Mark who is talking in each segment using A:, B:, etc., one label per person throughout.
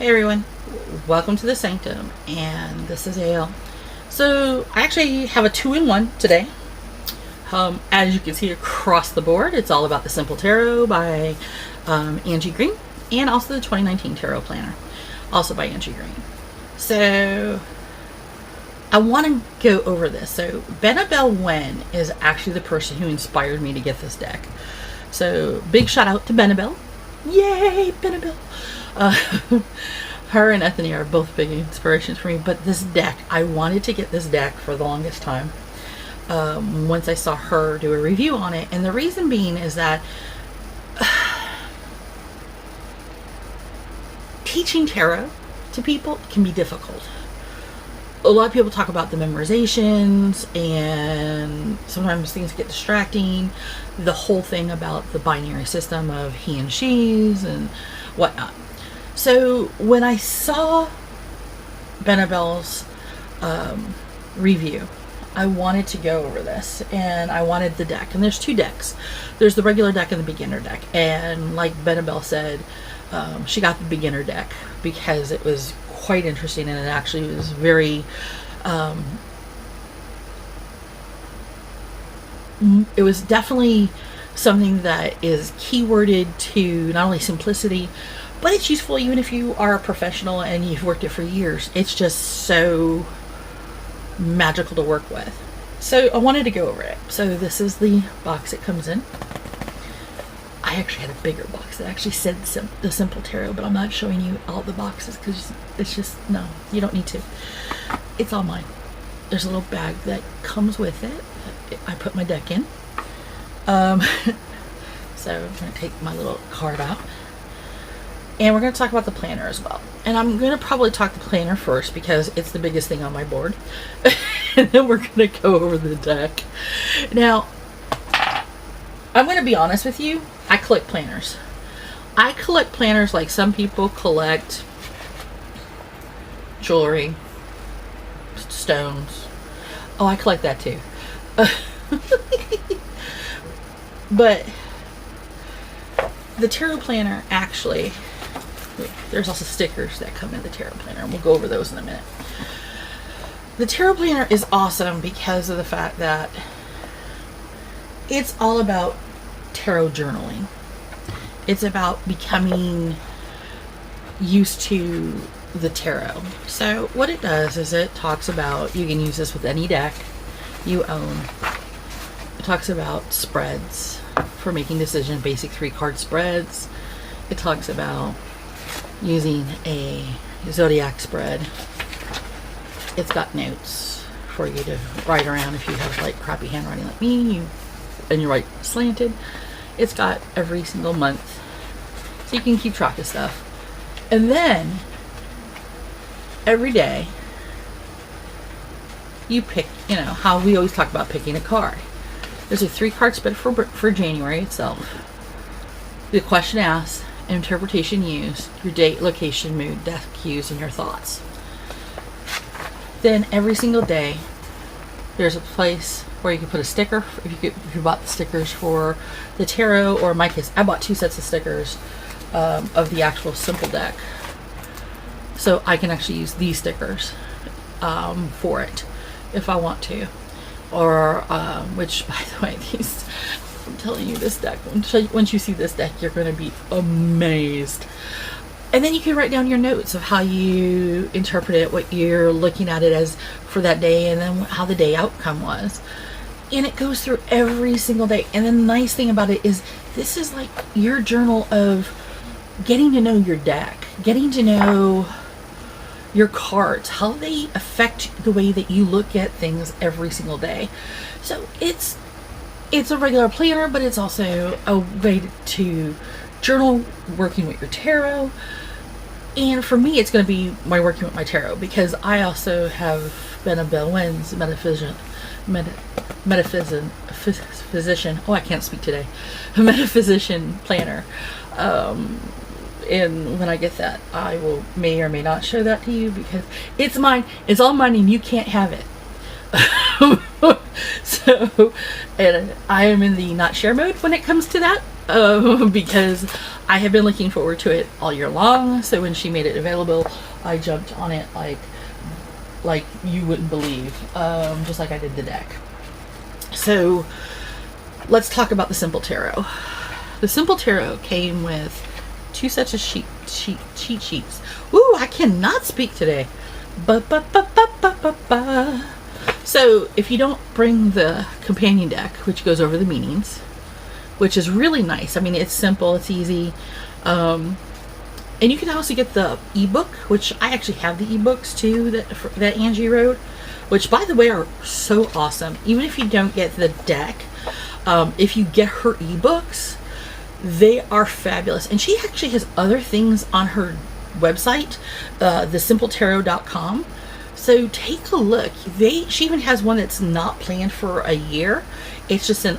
A: Hey everyone, welcome to the Sanctum, and this is Ale. So I actually have a 2-in-1 today. As you can see across the board, it's all about the Simple Tarot by Angie Green, and also the 2019 Tarot Planner, also by Angie Green. So I want to go over this. So Benabelle Wen is actually the person who inspired me to get this deck. So big shout out to Benabelle. Yay, Benabelle! Her and Ethany are both big inspirations for me, but this deck, I wanted to get this deck for the longest time. Once I saw her do a review on it, and the reason being is that teaching tarot to people can be difficult. A lot of people talk about the memorizations, and sometimes things get distracting. The whole thing about the binary system of he and she's and whatnot. So when I saw Benabelle's review, I wanted to go over this, and I wanted the deck. And there's two decks. There's the regular deck and the beginner deck. And like Benabelle said, she got the beginner deck because it was quite interesting, and it actually was very it was definitely something that is keyworded to not only simplicity, but it's useful even if you are a professional and you've worked it for years. It's just so magical to work with. So I wanted to go over it. So this is the box it comes in. I actually had a bigger box that actually said the Simple Tarot, but I'm not showing you all the boxes because it's just, no, you don't need to. It's all mine. There's a little bag that comes with it. I put my deck in. So I'm going to take my little card out. And we're going to talk about the planner as well. And I'm going to probably talk the planner first because it's the biggest thing on my board. And then we're going to go over the deck. Now, I'm going to be honest with you. I collect planners. I collect planners like some people collect jewelry, stones. Oh, I collect that too. But the tarot planner actually, there's also stickers that come in the tarot planner, and we'll go over those in a minute. The tarot planner is awesome because of the fact that it's all about tarot journaling. It's about becoming used to the tarot. So what it does is it talks about, you can use this with any deck you own. It talks about spreads for making decisions, basic 3-card spreads. It talks about using a zodiac spread. It's got notes for you to write around if you have like crappy handwriting like me, and you write slanted. It's got every single month, so you can keep track of stuff. And then every day you pick, you know, how we always talk about picking a card. There's a 3-card spread for January itself. The question asked, interpretation used, your date, location, mood, deck cues, and your thoughts. Then every single day there's a place where you can put a sticker. If you bought the stickers for the tarot, or in my case, I bought 2 sets of stickers of the actual simple deck, so I can actually use these stickers for it if I want to. Or which, by the way, these, I'm telling you, this deck, once you see this deck, you're going to be amazed. And then you can write down your notes of how you interpret it, what you're looking at it as for that day, and then how the day outcome was. And it goes through every single day. And the nice thing about it is this is like your journal of getting to know your deck, getting to know your cards, how they affect the way that you look at things every single day. So it's a regular planner, but it's also a way to journal working with your tarot. And for me, it's going to be my working with my tarot, because I also have Benabelle Wen's metaphysician. Oh, I can't speak today. Metaphysician planner. And when I get that, I may or may not show that to you, because it's mine. It's all mine, and you can't have it. So, and I am in the not share mode when it comes to that. because I have been looking forward to it all year long. So when she made it available, I jumped on it like you wouldn't believe, just like I did the deck. So let's talk about the Simple Tarot. The Simple Tarot came with 2 sets of cheat sheets. Ooh, I cannot speak today. So if you don't bring the companion deck, which goes over the meanings, which is really nice. I mean, it's simple, it's easy. And you can also get the ebook, which I actually have the ebooks too that Angie wrote, which by the way are so awesome. Even if you don't get the deck, if you get her ebooks, they are fabulous. And she actually has other things on her website, thesimpletarot.com. So take a look. She even has one that's not planned for a year. It's just a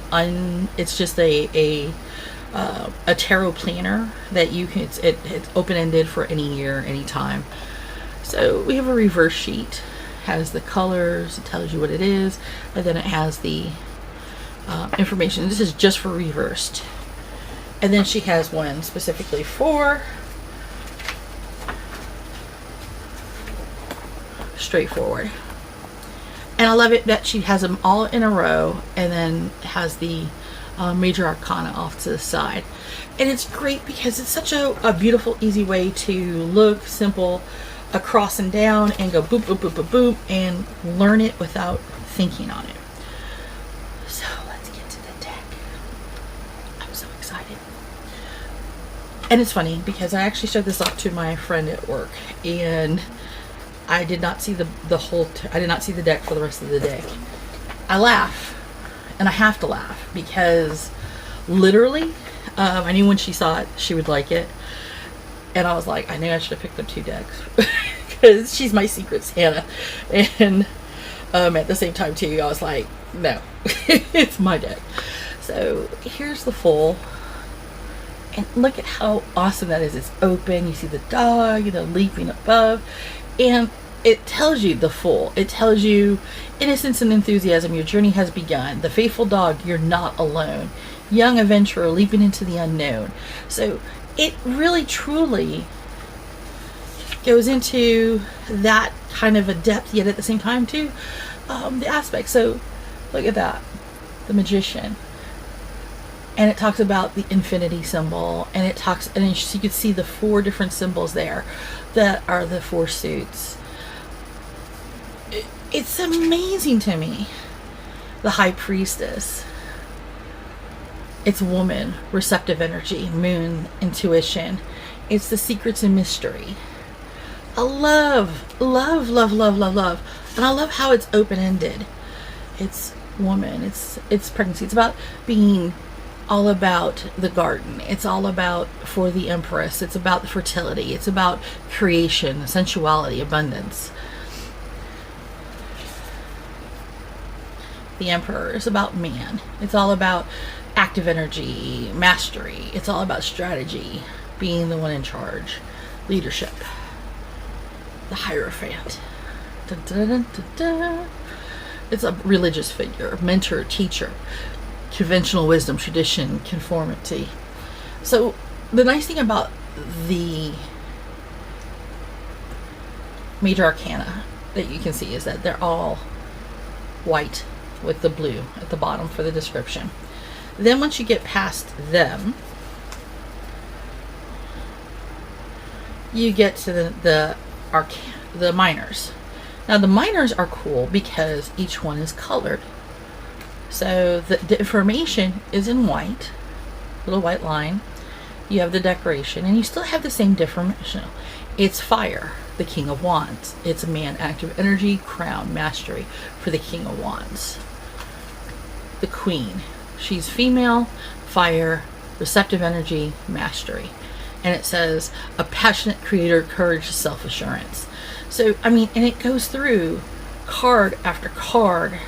A: tarot planner that you can. It's open ended for any year, any time. So we have a reverse sheet. Has the colors. It tells you what it is, and then it has the information. This is just for reversed. And then she has one specifically for straightforward. And I love it that she has them all in a row and then has the major arcana off to the side. And it's great because it's such a beautiful, easy way to look simple across and down and go boop, boop, boop, boop, boop, and learn it without thinking on it. So let's get to the deck. I'm so excited. And it's funny because I actually showed this off to my friend at work, and I did not see I did not see the deck for the rest of the day. I laugh, and I have to laugh because literally, I knew when she saw it, she would like it. And I was like, I knew I should have picked up 2 decks because she's my secret Santa. And at the same time too, I was like, no, it's my deck. So here's the full. And look at how awesome that is. It's open. You see the dog, leaping above. And it tells you the full. It tells you innocence and enthusiasm. Your journey has begun. The faithful dog, you're not alone. Young adventurer leaping into the unknown. So it really truly goes into that kind of a depth, yet at the same time too, the aspect. So look at that, the Magician. And it talks about the infinity symbol, and it talks, and you can see the 4 different symbols there that are the 4 suits. It's amazing to me. The High Priestess. It's woman, receptive energy, moon, intuition. It's the secrets and mystery. I love, love, love, love, love, love. And I love how it's open-ended. It's woman, it's pregnancy. It's about being all about the garden. It's all about for the Empress. It's about the fertility. It's about creation, sensuality, abundance. The Emperor is about man. It's all about active energy, mastery. It's all about strategy, being the one in charge, leadership. The Hierophant. Dun, dun, dun, dun, dun. It's a religious figure, mentor, teacher, conventional wisdom, tradition, conformity. So the nice thing about the major arcana that you can see is that they're all white with the blue at the bottom for the description. Then once you get past them, you get to the minors. Now the minors are cool because each one is colored. So the information is in white, little white line. You have the decoration, and you still have the same information. It's fire, the King of Wands. It's a man, active energy, crown, mastery for the King of Wands. The Queen, she's female, fire, receptive energy, mastery. And it says a passionate creator, courage, self-assurance. So, I mean, and it goes through card after card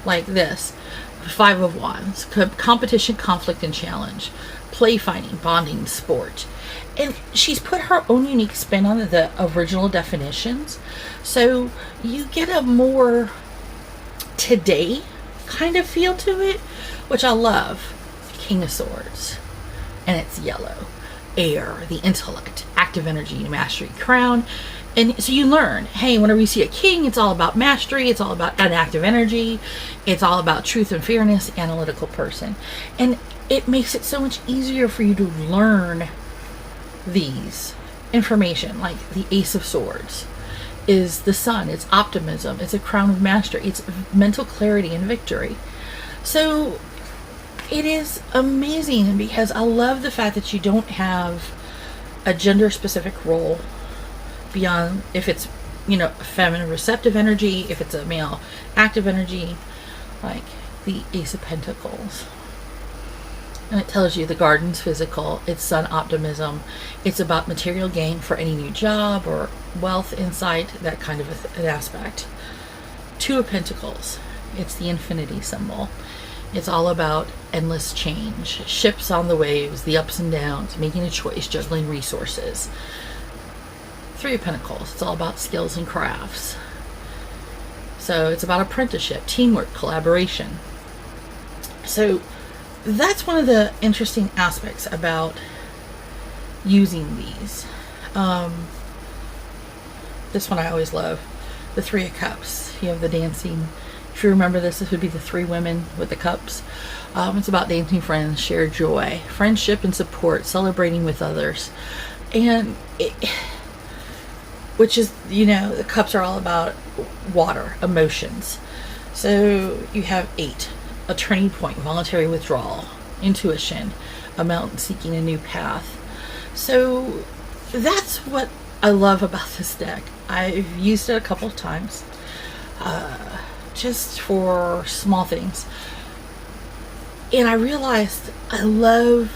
A: like this. 5 of Wands, competition, conflict, and challenge, play fighting, bonding, sport. And she's put her own unique spin on the original definitions. So you get a more today kind of feel to it, which I love. King of Swords, and it's yellow. Air, the intellect, active energy, mastery, crown. And so you learn, hey, whenever you see a king, it's all about mastery, it's all about an active energy, it's all about truth and fairness, analytical person. And it makes it so much easier for you to learn these information. Like the Ace of Swords is the sun, it's optimism, it's a crown of mastery, it's mental clarity and victory. So it is amazing, because I love the fact that you don't have a gender specific role beyond if it's, you know, feminine receptive energy, if it's a male active energy, like the Ace of Pentacles. And it tells you the garden's physical, it's sun optimism, it's about material gain for any new job or wealth, insight, that kind of an aspect. Two of Pentacles, it's the infinity symbol. It's all about endless change, ships on the waves, the ups and downs, making a choice, juggling resources. Three of Pentacles, it's all about skills and crafts. So it's about apprenticeship, teamwork, collaboration. So that's one of the interesting aspects about using these. This one I always love, the Three of Cups. You have the dancing. If you remember this would be the three women with the cups. It's about dancing friends, shared joy, friendship and support, celebrating with others. And which is, you know, the cups are all about water, emotions. So you have 8, a turning point, voluntary withdrawal, intuition, a mountain seeking a new path. So that's what I love about this deck. I've used it a couple of times, just for small things. And I realized I love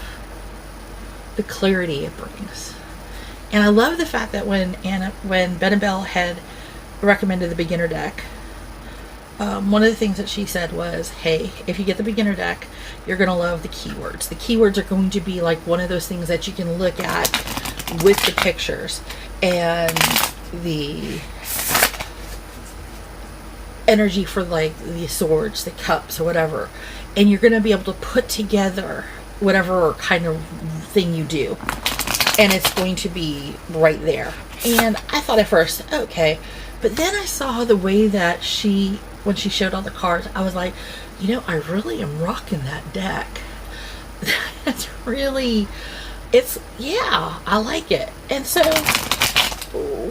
A: the clarity it brings. And I love the fact that when Bennabelle had recommended the beginner deck, one of the things that she said was, hey, if you get the beginner deck, you're going to love the keywords. The keywords are going to be like one of those things that you can look at with the pictures and the energy for like the swords, the cups, or whatever. And you're going to be able to put together whatever kind of thing you do. And it's going to be right there. And I thought at first, okay. But then I saw the way that when she showed all the cards, I was like, you know, I really am rocking that deck. That's really, yeah, I like it. And so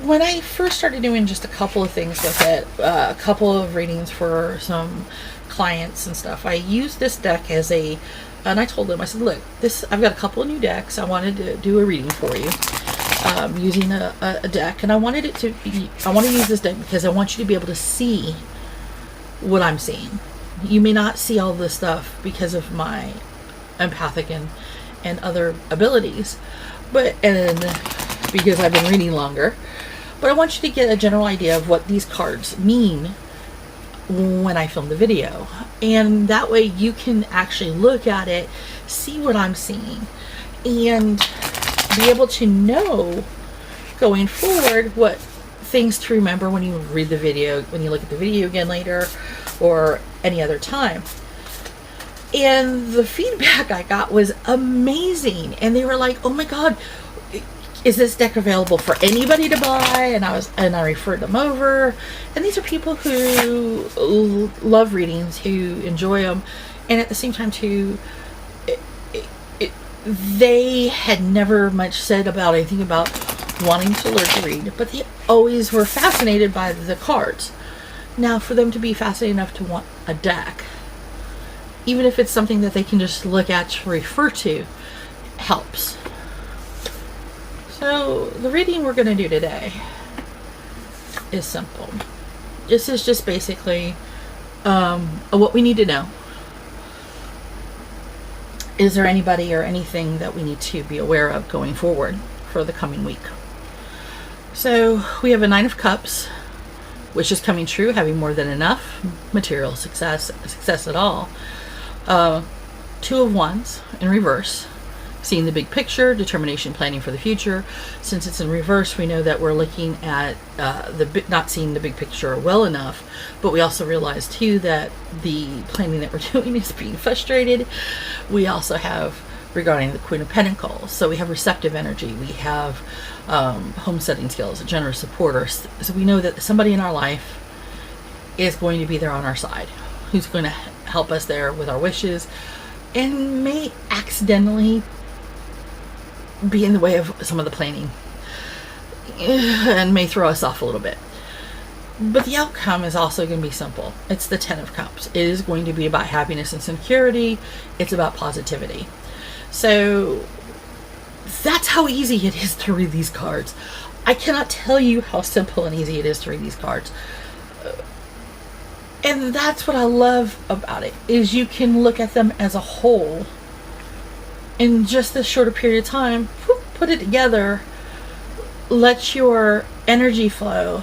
A: when I first started doing just a couple of things with it, a couple of readings for some clients and stuff, I used this deck as and I told them, I said, look, I've got a couple of new decks. I wanted to do a reading for you using a deck. And I want to use this deck because I want you to be able to see what I'm seeing. You may not see all this stuff because of my empathic and other abilities, and because I've been reading longer. But I want you to get a general idea of what these cards mean when I film the video, and that way you can actually look at it, see what I'm seeing, and be able to know going forward what things to remember when you read the video, when you look at the video again later, or any other time. And the feedback I got was amazing, and they were like, oh my god, is this deck available for anybody to buy? And I referred them over, and these are people who love readings, who enjoy them, and at the same time too, they had never much said about anything about wanting to learn to read, but they always were fascinated by the cards. Now, for them to be fascinated enough to want a deck, even if it's something that they can just look at to refer to, helps. So the reading we're going to do today is simple. This is just basically what we need to know. Is there anybody or anything that we need to be aware of going forward for the coming week? So we have a Nine of Cups, which is coming true, having more than enough, material success at all. Two of Wands in reverse, seeing the big picture, determination, planning for the future. Since it's in reverse, we know that we're looking at not seeing the big picture well enough, but we also realize too that the planning that we're doing is being frustrated. We also have regarding the Queen of Pentacles, so we have receptive energy, we have homesteading skills, a generous supporter. So we know that somebody in our life is going to be there on our side, who's going to help us there with our wishes, and may accidentally be in the way of some of the planning and may throw us off a little bit. But the outcome is also going to be simple. It's the Ten of Cups. It is going to be about happiness and security. It's about positivity. So that's how easy it is to read these cards. I cannot tell you how simple and easy it is to read these cards. And that's what I love about it, is you can look at them as a whole in just this shorter period of time, put it together, let your energy flow.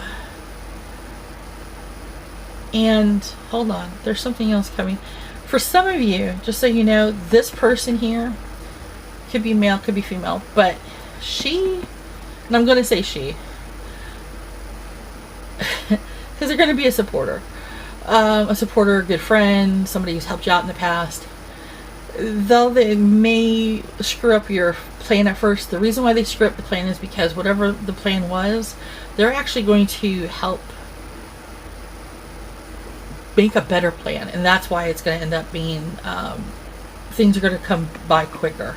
A: And hold on, there's something else coming. For some of you, just so you know, this person here could be male, could be female, but she, and I'm going to say she, because they're going to be a supporter, a good friend, somebody who's helped you out in the past. Though they may screw up your plan at first, the reason why they screw up the plan is because whatever the plan was, they're actually going to help make a better plan, and that's why it's going to end up being things are going to come by quicker.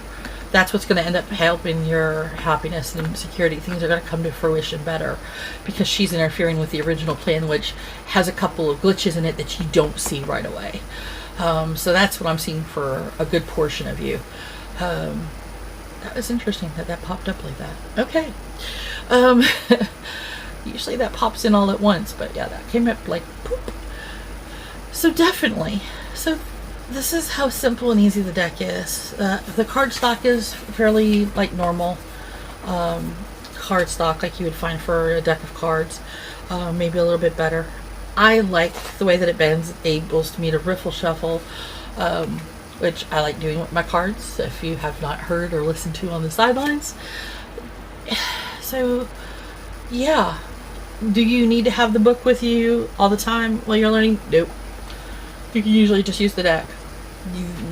A: That's what's going to end up helping your happiness and security. Things are going to come to fruition better because she's interfering with the original plan, which has a couple of glitches in it that you don't see right away. So that's what I'm seeing for a good portion of you. That was interesting that popped up like that. Okay. Usually that pops in all at once, but yeah, that came up like poop. So definitely. So this is how simple and easy the deck is. The card stock is fairly like normal card stock like you would find for a deck of cards. Maybe a little bit better. I like the way that it bends, enables me to riffle shuffle, which I like doing with my cards, if you have not heard or listened to on the sidelines. So, yeah. Do you need to have the book with you all the time while you're learning? Nope. You can usually just use the deck.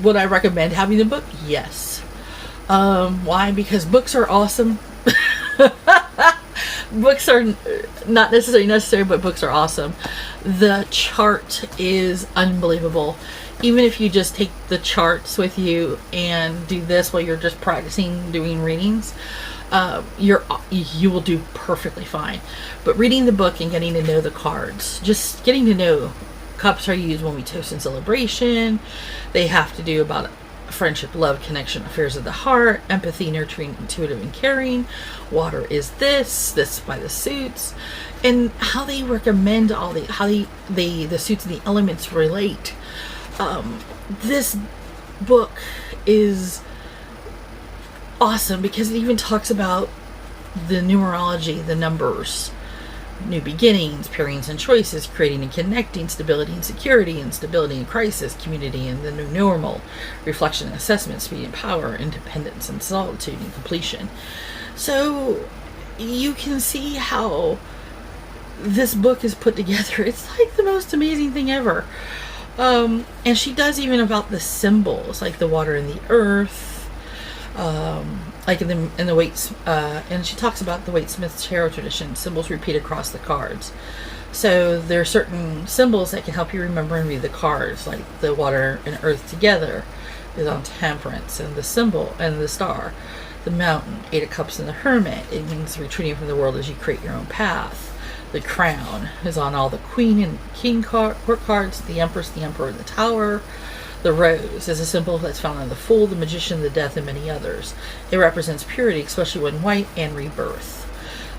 A: Would I recommend having the book? Yes. Why? Because books are awesome. Books are not necessarily necessary, but books are awesome. The chart is unbelievable. Even if you just take the charts with you and do this while you're just practicing doing readings, you will do perfectly fine. But reading the book and getting to know the cards, just getting to know, cups are used when we toast in celebration. They have to do about friendship, love, connection, affairs of the heart, empathy, nurturing, intuitive, and caring. Water is this by the suits, and how they recommend all the how the suits and the elements relate. This book is awesome because it even talks about the numerology, the numbers, new beginnings, pairings and choices, creating and connecting, stability and security, instability and crisis, community and the new normal, reflection and assessment, speed and power, independence and solitude and completion. So you can see how this book is put together. It's like the most amazing thing ever. And she does even about the symbols, like the water and the earth, like in the Waite, and she talks about the Waite Smith tarot tradition. Symbols repeat across the cards, so there are certain symbols that can help you remember and read the cards, like the water and earth together is on temperance, and the symbol and the star, the mountain, 8 of Cups, and the hermit, it means retreating from the world as you create your own path. The crown is on all the queen and king court cards, the empress, the emperor, and the tower. The rose is a symbol that's found on the Fool, the Magician, the Death, and many others. It represents purity, especially when white, and rebirth.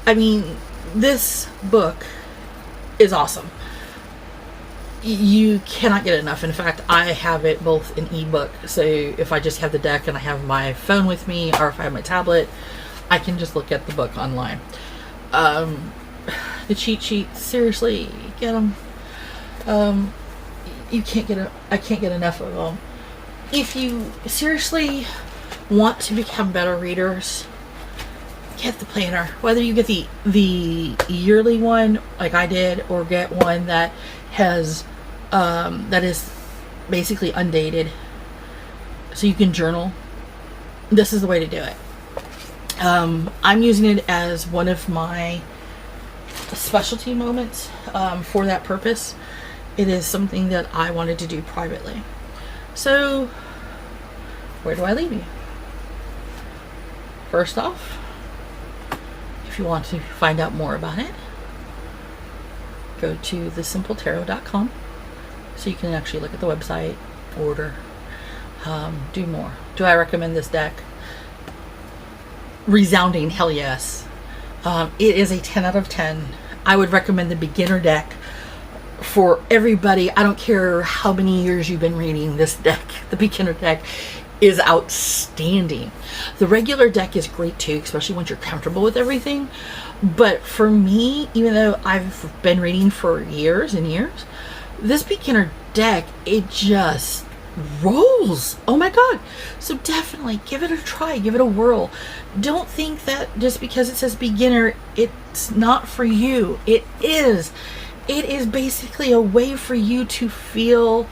A: I mean, this book is awesome. You cannot get enough. In fact, I have it both in ebook, so if I just have the deck and I have my phone with me, or if I have my tablet, I can just look at the book online. The cheat sheets, seriously, get them. I can't get enough of them. If you seriously want to become better readers, get the planner. Whether you get the yearly one like I did, or get one that has that is basically undated, so you can journal, this is the way to do it. I'm using it as one of my specialty moments for that purpose. It is something that I wanted to do privately. So where do I leave you? First off, if you want to find out more about it, go to thesimpletarot.com so you can actually look at the website, order, do more. Do I recommend this deck? Resounding hell yes. It is a 10 out of 10. I would recommend the beginner deck for everybody. I don't care how many years you've been reading this deck. The beginner deck is outstanding. The regular deck is great too, especially once you're comfortable with everything. But for me, even though I've been reading for years and years, this beginner deck, it just rolls. Oh my god. So definitely give it a try, give it a whirl. Don't think that just because it says beginner, it's not for you. It is basically a way for you to feel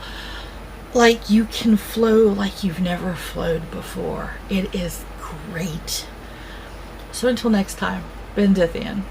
A: like you can flow like you've never flowed before. It is great. So until next time, Bendithian.